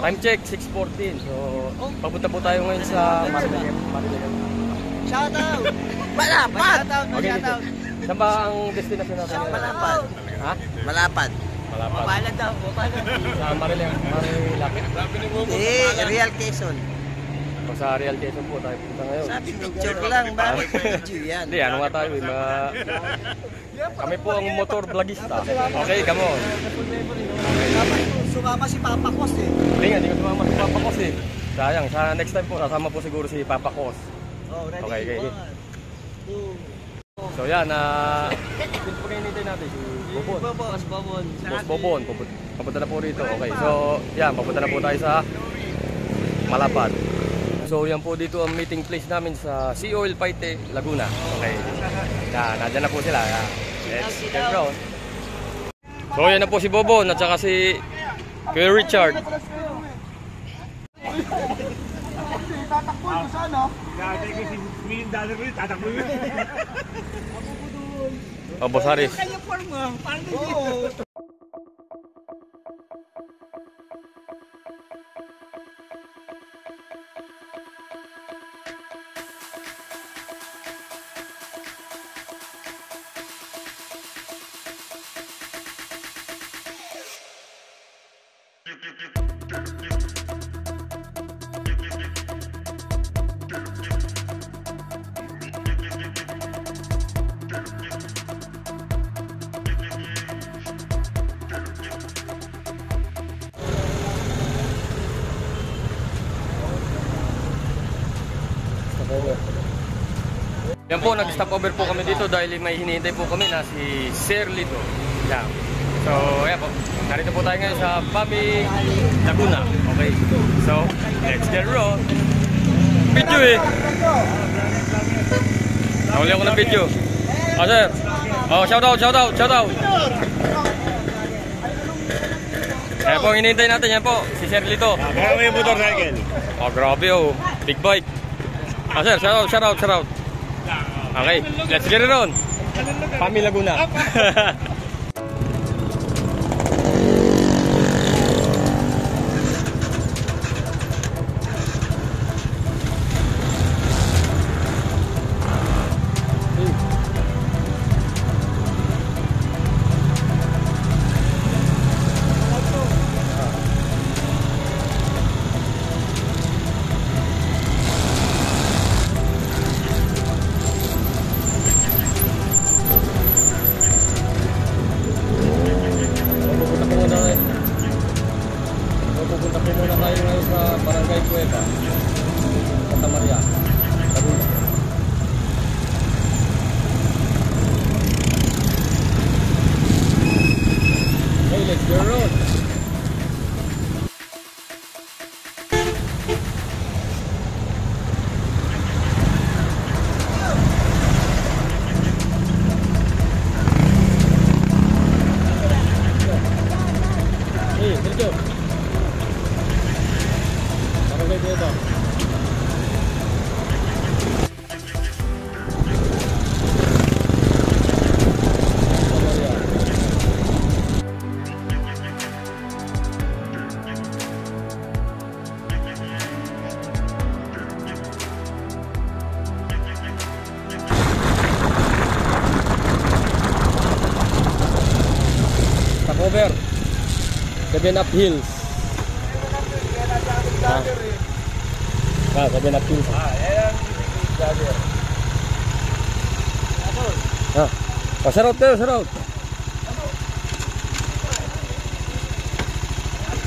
Time check, 6:14. So, papunta po tayo ngayon sa Marilagan. Shoutout! Malapad! Okay, saan ba ang destination natin? Malapad. Ha? Malapad. Malapad. Mapalad daw. Sa Marilagan. Real Quezon. O sa Real Quezon po tayo punta ngayon. Sabi picture lang. Bakit video yan? Hindi, ano nga tayo eh. Kami po ang motor vlogista. Okay, come on. Sumama si Papa Cos eh. Hindi ko sumama si Papa Cos eh. Sayang, sa next time po, sasama po siguro si Papa Cos. Ready? Okay. 1, 2. So yan, sino po kainintay natin? Si Bobon. Boss Bobon. Boss Bobon, papunta na po rito. Okay, so yan, papunta na po tayo sa Malapad. So yan po dito ang meeting place namin sa Sea Oil Paite, Laguna. Okay, yan, nandyan na po sila. Let's get going. So yan na po si Bobon at saka si Kuya Richard. Tatakbo ko sana. Dati ko si $1,000,000 ko, tatakbo yun. O, Boss Haris. Kaya form mo, parang dito. Yan po, nag-stop over po kami dito dahil may hinihintay po kami na si Sir Lito. Yan. So, ayan po. Narito po tayo ngayon sa Bami, Laguna. Okay. So, let's get roll. Video eh. Nahuli ako ng video. Oh, sir. Oh, shout out. Ayan po, hinihintay natin. Yan po, si Sir Lito. Kaya may motorcycle. Oh, grabe oh. Big bike. Ah, sir, shout out. Okay, let's get it on. Bami, Laguna. Barangay Cueva, Santa Maria, Laguna. Hey, let's go road. Hey, let's go. Dito. Takover. 7 Up Hills. Ah, 7 Up Hills. Ayan. Jagger. Shout out.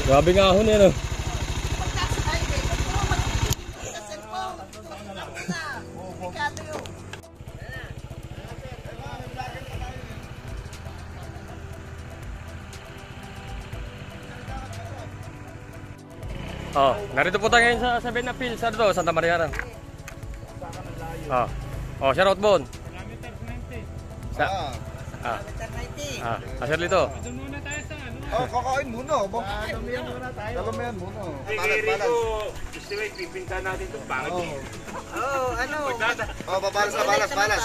Grabe nga ahon yan, oh. Oh, narito po tayo ngayon sa 7 Up Hills, ano to, Santa Maria. Oh, shout out Bon. Asher Lito. Doon muna tayo sa ano. Kakain muna. Damihan muna tayo. Damihan muna. Balas. Gusto mo ipipinta natin ito. Pangit eh. Ano? Balas.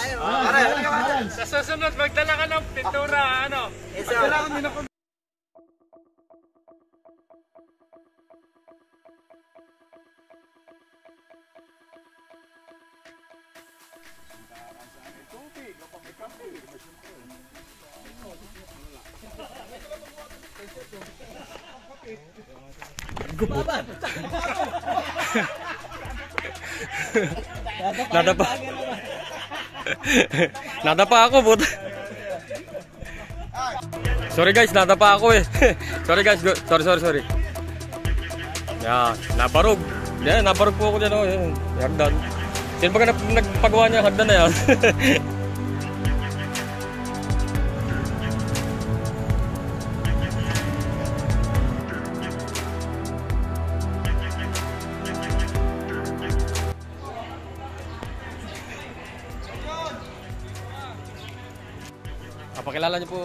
Sa susunod, magdala ka ng pintura, ano? Kailangan din ako Nadapa. Nadapa ako, but. Sorry guys, nadapa ako eh. Sorry guys, sorry. Yan, nabarog. Yan, nabarog po ako dyan, oh. Yan, hagdan. Sino ba nagpagawa niya hagdan na yan? Pakilala niyo po.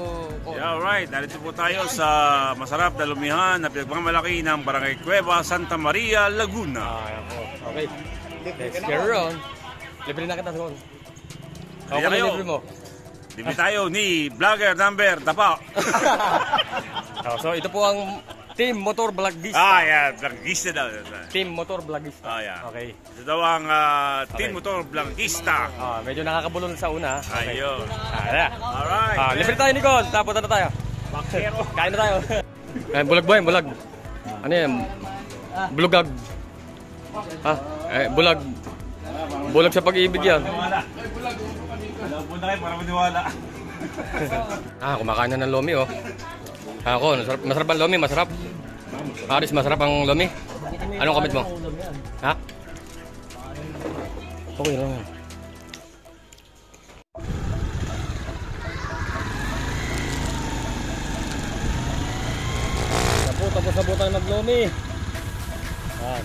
Yeah, alright. Narito po tayo sa masarap na lumihan na pinagmamalaki ng Barangay Cueva, Santa Maria, Laguna. Ayan po. Okay. Let's carry on. Libre na kita doon. Kaya Okay, kayo. libre mo. Libre tayo ni Vlogger number Dapa. So ito po ang Team Motor Vlogista. Yeah. Vlogista daw. Team Motor Vlogista. Yeah. Okay. Ito daw ang Okay. Team Motor Vlogista. Medyo nakakabulol sa una. Okay. Ayun. Ayan. Alright. Libre tayo, Nicole. Tapos na tayo. Bakero. Kain na tayo. Bulag boy, bulag. Ano yan? Bulugag. Bulag. Bulag sa pag-ibig yan. Wala. Punta kayo para maniwala. Kumakain na ng lomi, oh. Ako, masarap ang lomi, masarap. Aris, masarap ang lomi. Anong comment mo? Ha? Okay lang yan. Tapos na po tayo mag-lomi. Yan.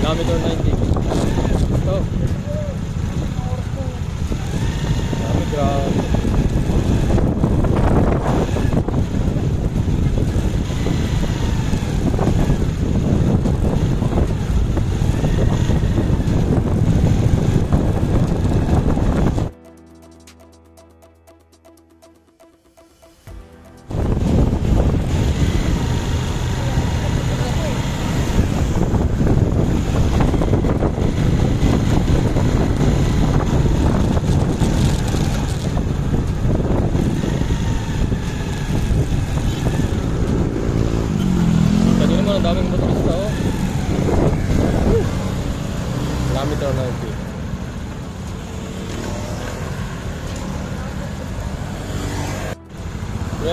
Dami doon 90. Ito. Dami, grabe.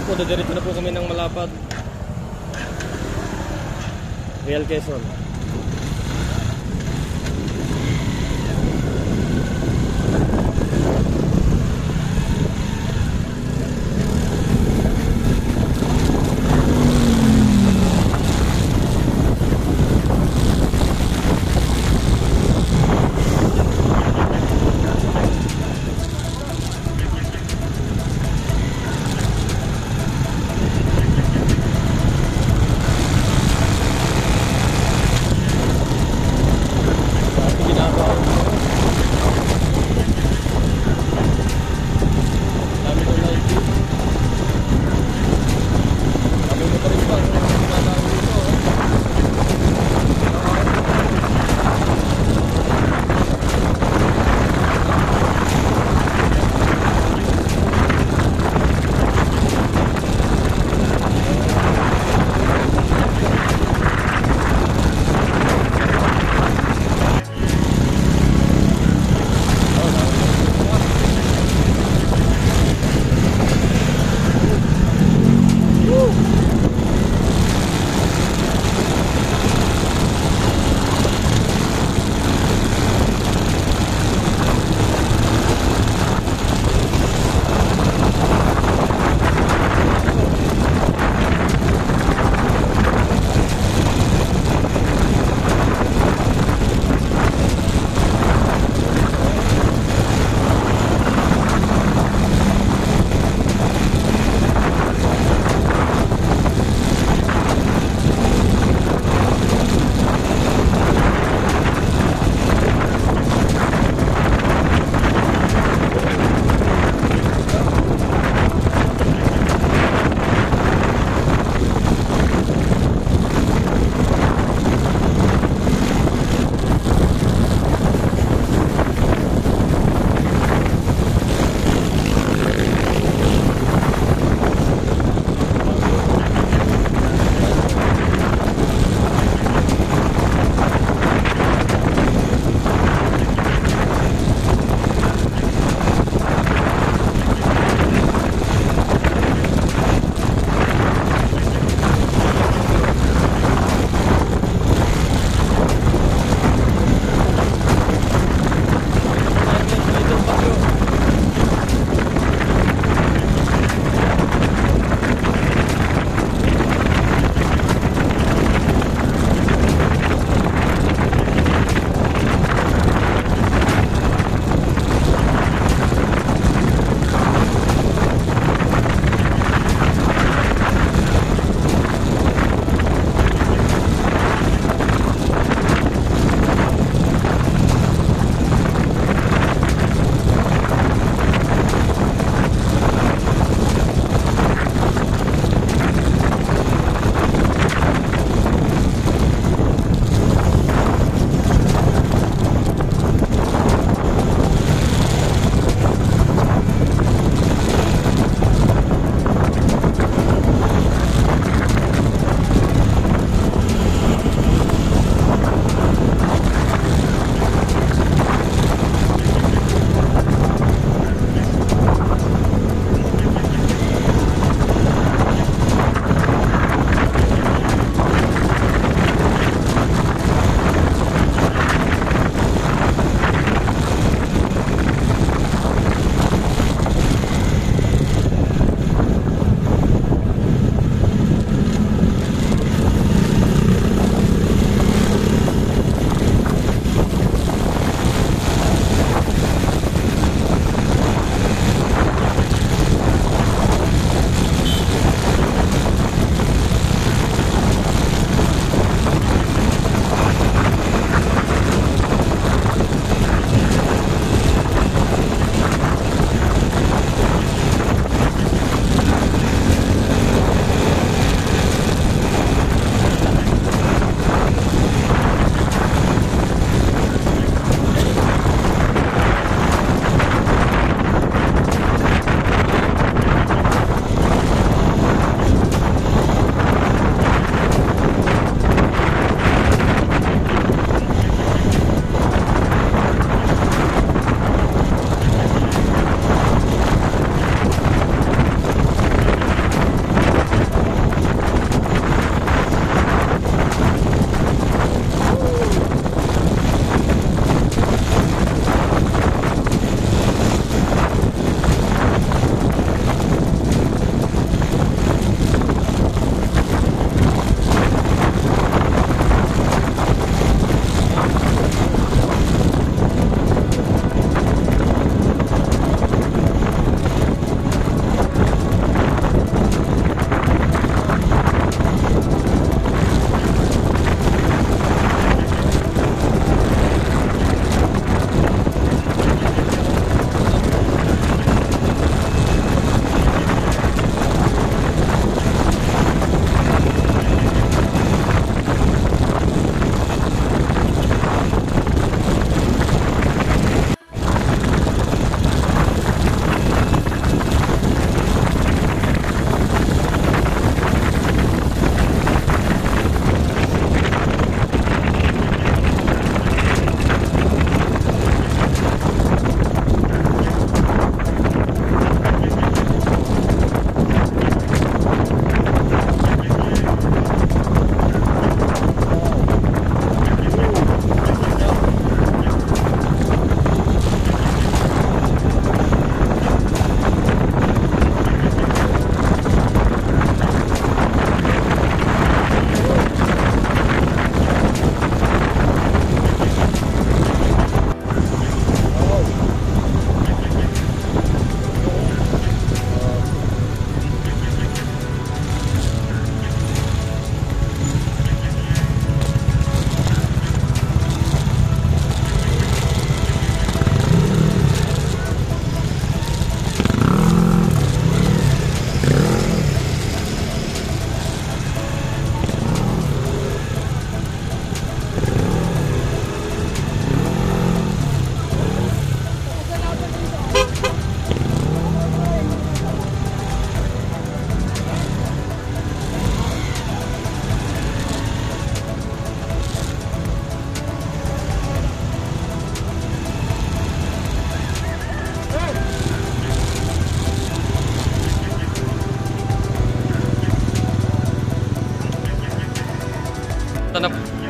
po, dadiretso na po kami ng Malapad. Real Quezon.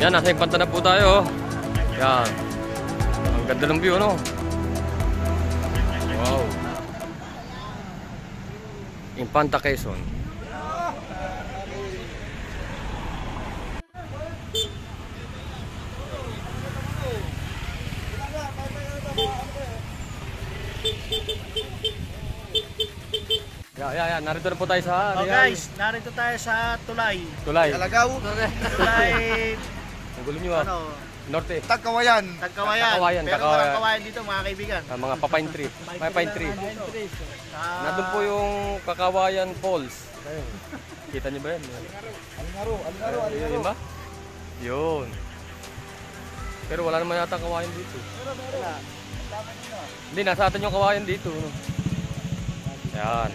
Yan, nasa Infanta na po tayo. Yan. Ang ganda ng view, no? Wow. Infanta, Quezon. Yan. Narito na po tayo sa Oh guys, narito tayo sa Tulay. Tulay. Alagaw. Tulay, Ang gulo nyo, ah. ano, Norte. Tagkawayan. Tagkawayan. Pero walang kawayan dito mga kaibigan. Mga pa-pine tree. May pine tree. Nandun po yung Kakawayan Falls. Ayun. Kita niyo ba yan? Yun ba? Yun. Pero wala naman yata kawayan dito. Hindi, nasa atin yung kawayan dito. No? Yan.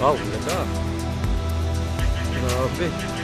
Wow, ganda. Grabe.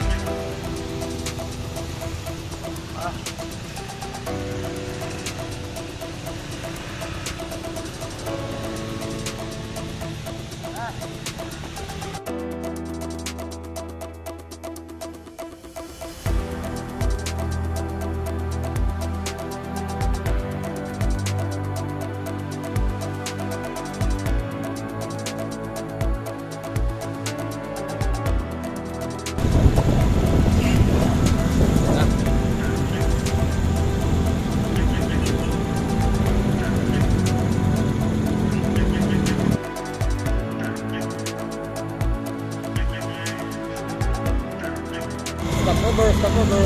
Stop over.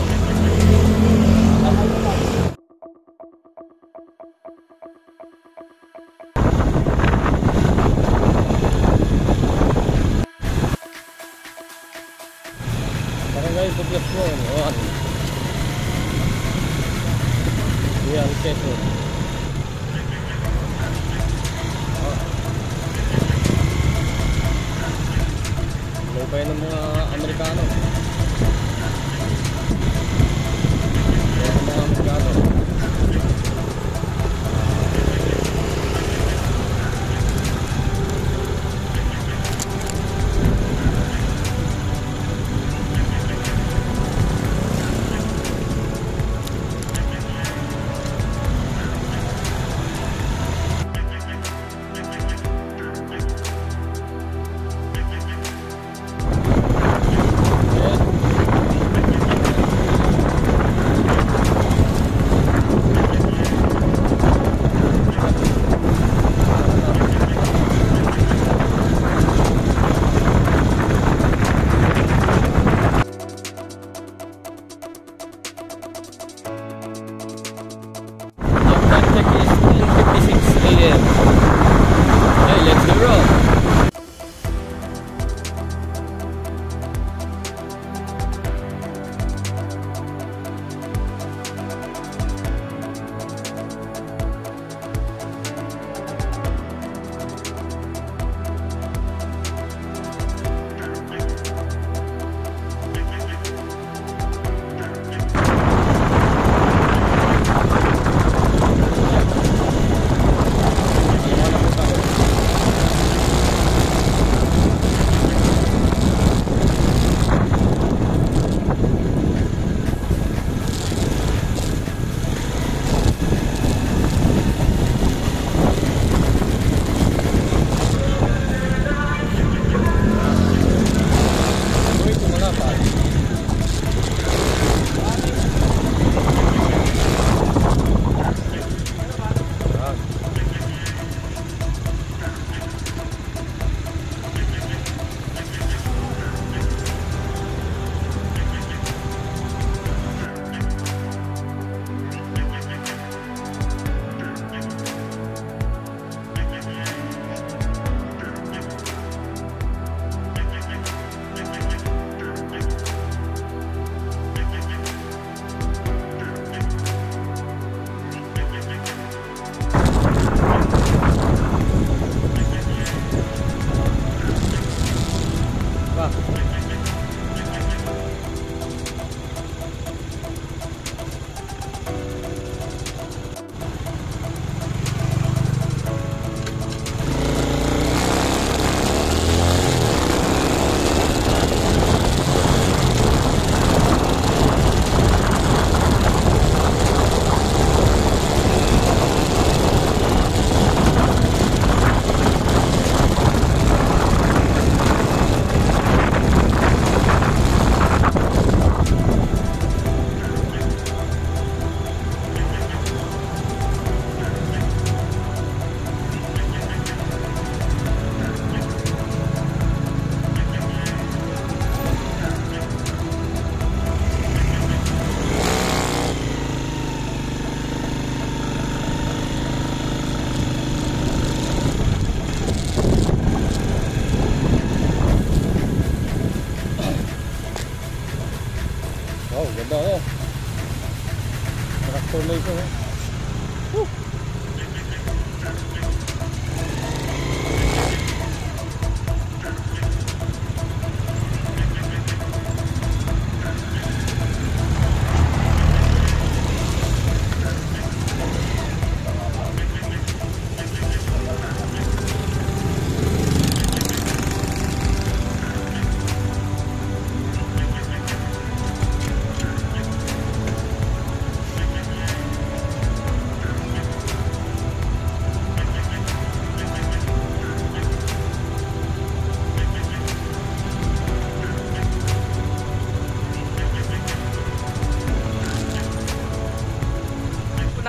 Barangay Poblacion, Juan. Real Quezon. May pa ng mga Amerikano. formation.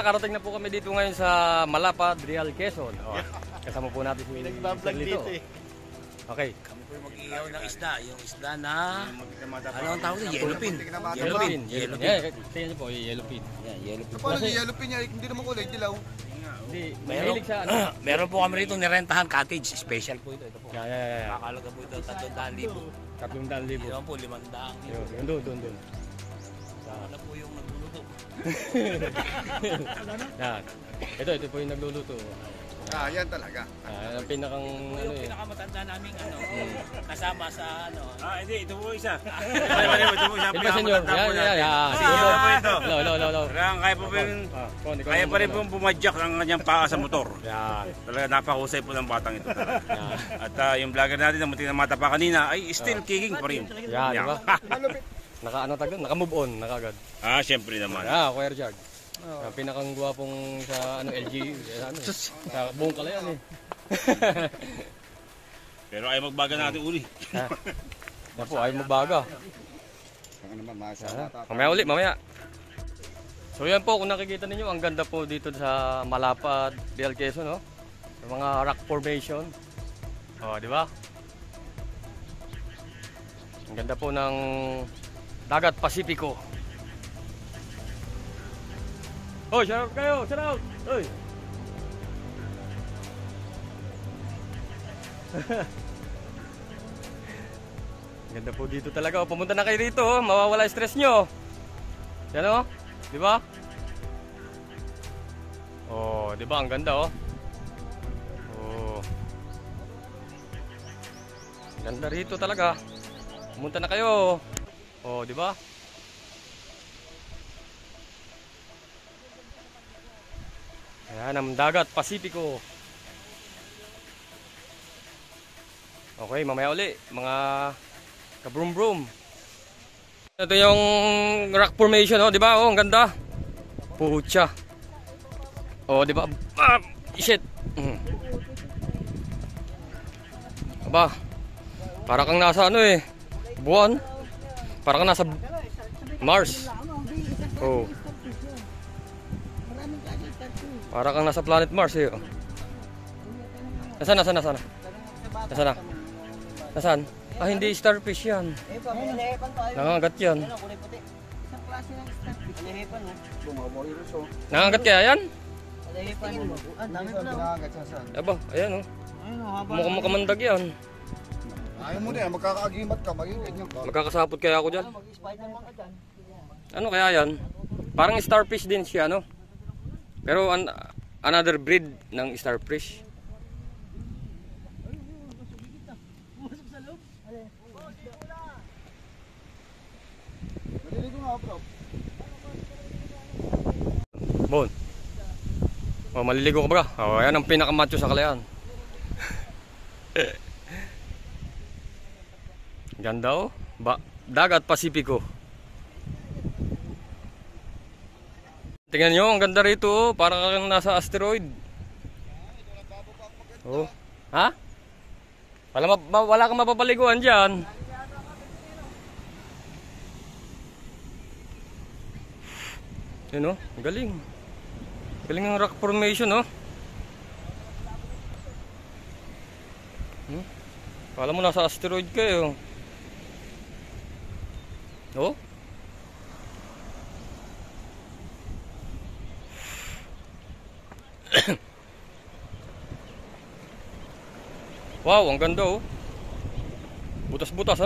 Nakarating na po kami dito ngayon sa Malapad, Real, Quezon. Oh, kasama po natin si Nagbablog dito eh. Okay. Kami po mag-ihaw ng isda. Yung isda na, ano ang tawag doon? Yellowfin. Yellowfin. Yeah, tingnan niyo po, yellowfin. Yan, yellowfin. Paano yung yellow pin niya? Hindi naman kulay, dilaw. Hindi, Meron, mahilig sa ano. meron po kami rito nirentahan cottage. Special po ito. Ito po. Yeah. Kakalaga po ito 300,000. 300,000. Ito po 500,000. Doon. Ano po yung nagluluto? Yan. Ito po yung nagluluto. Yan talaga. Ang pinakang Ito ano yung eh. pinakamatanda namin kasama sa ano. Hindi, ito po isa. Ito po isa. Ito senyor. Yan. Sige po ito. Lo. Kaya po kaya pa rin pong bumadyak ang kanyang paa sa motor. Yan. Talaga napakahusay po ng batang ito talaga. At yung vlogger natin na muntik na mata pa kanina ay still kicking pa rin. Yan, di ba? Naka-move on, nakagad. Siyempre naman. Kuya Rjag. Pinakang gwapong sa LG, sa buong Kalayan eh. Pero ay magbaga natin uli. Yan po, ayaw magbaga. Saka naman, masama. Mamaya. So yan po, kung nakikita ninyo, ang ganda po dito sa Malapad, Real, Quezon, no? Sa mga rock formation. Di ba? Ang ganda po ng Dagat Pasipiko. Oh, shout out kayo! Shout out! Oy! Ganda po dito talaga. Pumunta na kayo dito, mawawala stress nyo. Yan o, di ba? Oh, di ba? Ang ganda oh. Ganda rito talaga. Pumunta na kayo. Oh, di ba? Ayan ang Dagat Pasipiko. Okay, mamaya uli mga kabrum-brum. Ito yung rock formation, di ba? Ang ganda. Pucha. Di ba? Shit. Aba. Para kang nasa buwan. Para kang nasa Mars. Para kang nasa planet Mars eh. Nasaan? Nasaan? Hindi starfish yan. Nangangagat yan. Nangangagat kaya yan? Aba, ayan mukhang makamandag yan. Ayaw mo na yan, magkakaagimat ka, magiging ka. Magkakasapot kaya ako dyan. Ano kaya yan? Parang starfish din siya, no? Pero another breed ng starfish. Maliligo nga, bro. Bon. Maliligo ka ba? Ayan ang pinakamacho sa Kalayan. Ganda Dagat Pasipiko. Tingnan nyo, ang ganda rito parang kang nasa asteroid. Ha? Wala kang mapapaliguan dyan. Yun galing. Galing ang rock formation Kala mo nasa asteroid kayo. Wow, ang ganda Butas-butas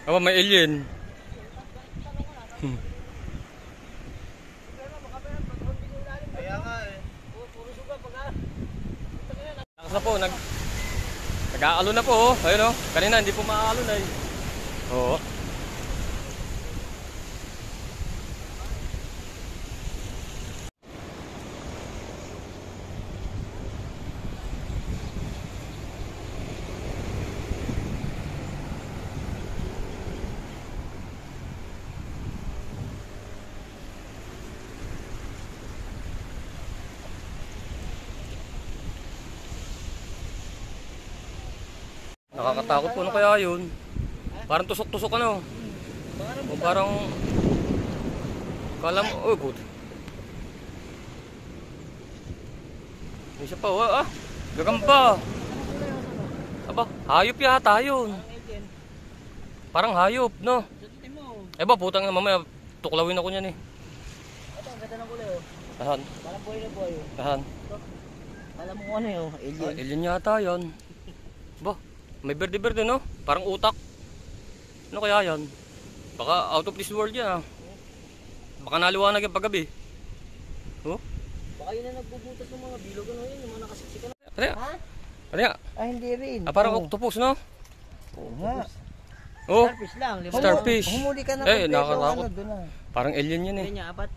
Aba, may alien. Kaya nga eh. Lakas na po, nag-aalo na po, oh. Ayun, oh. Kanina hindi po maaalo na, eh. Oo. Nakakatakot po, ano kaya yun? Parang tusok-tusok ano. O parang... Kala mo, oh good. Isa pa, gagamba. Aba, hayop yata yun. Parang hayop, no? Eba, putang na mamaya, tuklawin ako niyan eh. Ito, ang ganda ng kulay oh. Tahan, Parang buhay na buhay oh. tahan. Alam mo kung ano yun, alien. Alien yata yan. Ba, may berde-berde no? Parang utak. Ano kaya yan? Baka out of this world yan ah. Baka naliwanag yung paggabi. Oh? Baka yun na nagbubutas ng mga bilog ano yun, yung mga nakasiksikan. Ano yan? Ha? Ano yan? Ah, hindi rin. Parang octopus no? Oo nga. Oh, Starfish lang, lima. starfish. Humuli ka na Eh, kompleto, nakakatakot. ano, doon ah. Parang alien yan eh. Kanya, apat.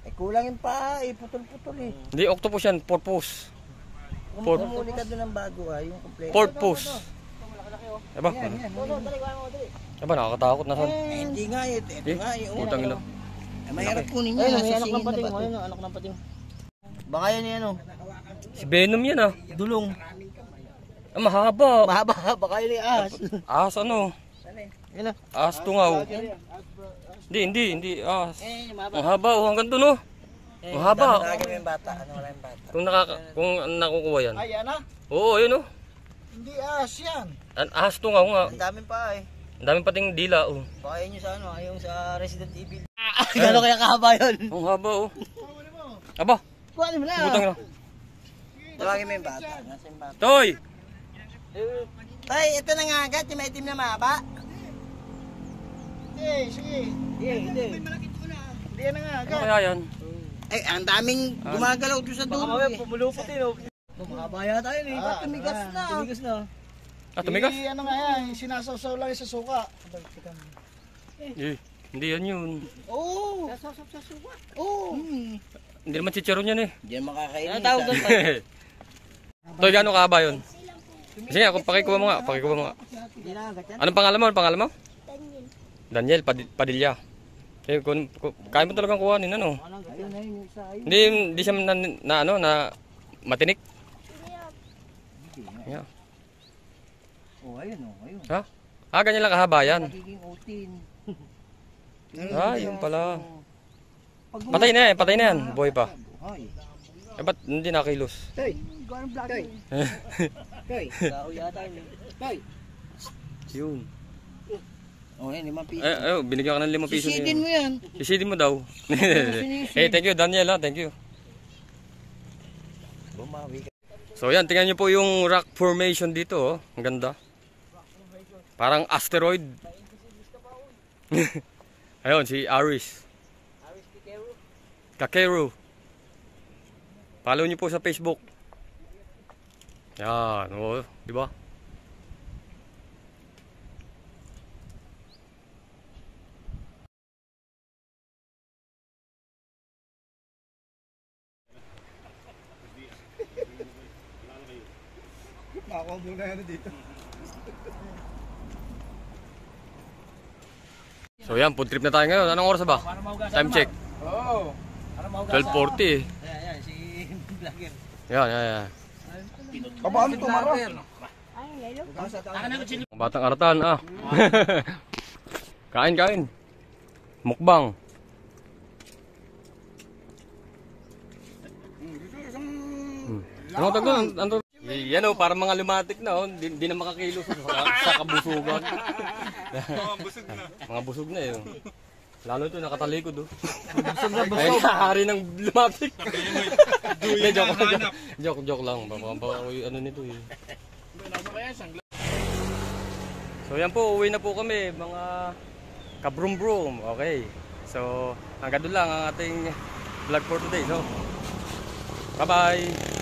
Eh, kulang yung paa eh, putol-putol eh. Hindi octopus yan, porpoise. Humuli ka doon ng bago ah, yung kompleto. Porpoise. Aba, Dali, kaya mo, dali. aba nakakatakot na son. Eh, hindi nga eh, ito Eh, nga eh. putang ina. Mahirap kunin niya. Ayun, may anak ng pating. Ayun, anak ng pating. Baka yan yan oh. Si Venom yan ah. Dulong. Ah, mahaba. Mahaba, baka yun yung ahas. Ahas ano? Yan ah. Ahas tungaw. Hindi. Ahas. Eh, mahaba. Ang haba oh, hanggang doon oh. Ang haba. Lagi mo yung bata, ano wala yung bata. Kung nakukuha yan. Ay, yan ah. Oo, ayun oh. Hindi ahas yan. Ahas tungaw nga. Ang daming pa eh. Ang daming pating dila oh. Baka yun yung sa ano, yung sa Resident Evil. Gano'n kaya kahaba yun? Ang haba oh. Aba, Kuhanin mo na. putang ina. Tawagin mo yung bata. Nasa yung bata. Toy! Tay, ito na nga agad, yung maitim na mahaba. Sige. Hindi. Hindi yan na nga. Ano kaya yan? Eh, ang daming gumagalaw doon sa dulo eh. Pumulupot yun. Mahaba yata yun eh. Ba't tumigas na? Tumigas na. Ah, tumigas? Ano nga yan, sinasawsaw lang sa suka. Eh, hindi yan yun. Oo. Sasasap sa suka. Oo. Hindi naman chicharon yan eh. Hindi yan makakainin. Ano tawag doon? Toy, gano'ng kahaba yun? Sige nga, pakikuha mo nga. Hindi na agad yan. Anong pangalan mo? Anong pangalan mo? Daniel Padilla. Eh, kaya mo talagang kuhanin, ano? Ayun na yun yung isa. Hindi siya na matinik. Yeah. Oh, ayun oh, ayun. Ha? Ah, ganyan lang kahaba yan. Magiging otin. Ah, yun pala. Patay na yan. Buhay pa. Ay. Eh, ba't hindi nakilos? Hey. Hey. Hey. Tao yata yun. Hey. Yun. Oh, yan, 5 piso. Binigyan ka ng 5 piso. Sisidin mo yan. Sisidin mo daw. Eh, thank you Daniel ha. Thank you. Bumawi ka. So yan, tingnan nyo po yung rock formation dito oh. Ang ganda. Parang asteroid. Ayun, si Aris. Kakeru. Follow nyo po sa Facebook. Yan, oh, di ba? Ako muna yan dito. So yan, food trip na tayo ngayon. Anong oras ba? Time check. Oo. 12:40 eh. Yan, si vlogger. Yan. Paano ito, Mara? Ang batang aratan ah. Kain. Mukbang. Ano tagdo? Yan oh, para mga lumatik na oh, hindi na makakilos sa kabusugan. Mga busog na eh. Lalo ito nakatalikod oh. Busog na busog. Ay, hari ng lumatik. Joke lang. Baka ano nito eh. So yan po, uwi na po kami mga kabrum-brum. Okay. So hanggang doon lang ang ating vlog for today. So bye-bye.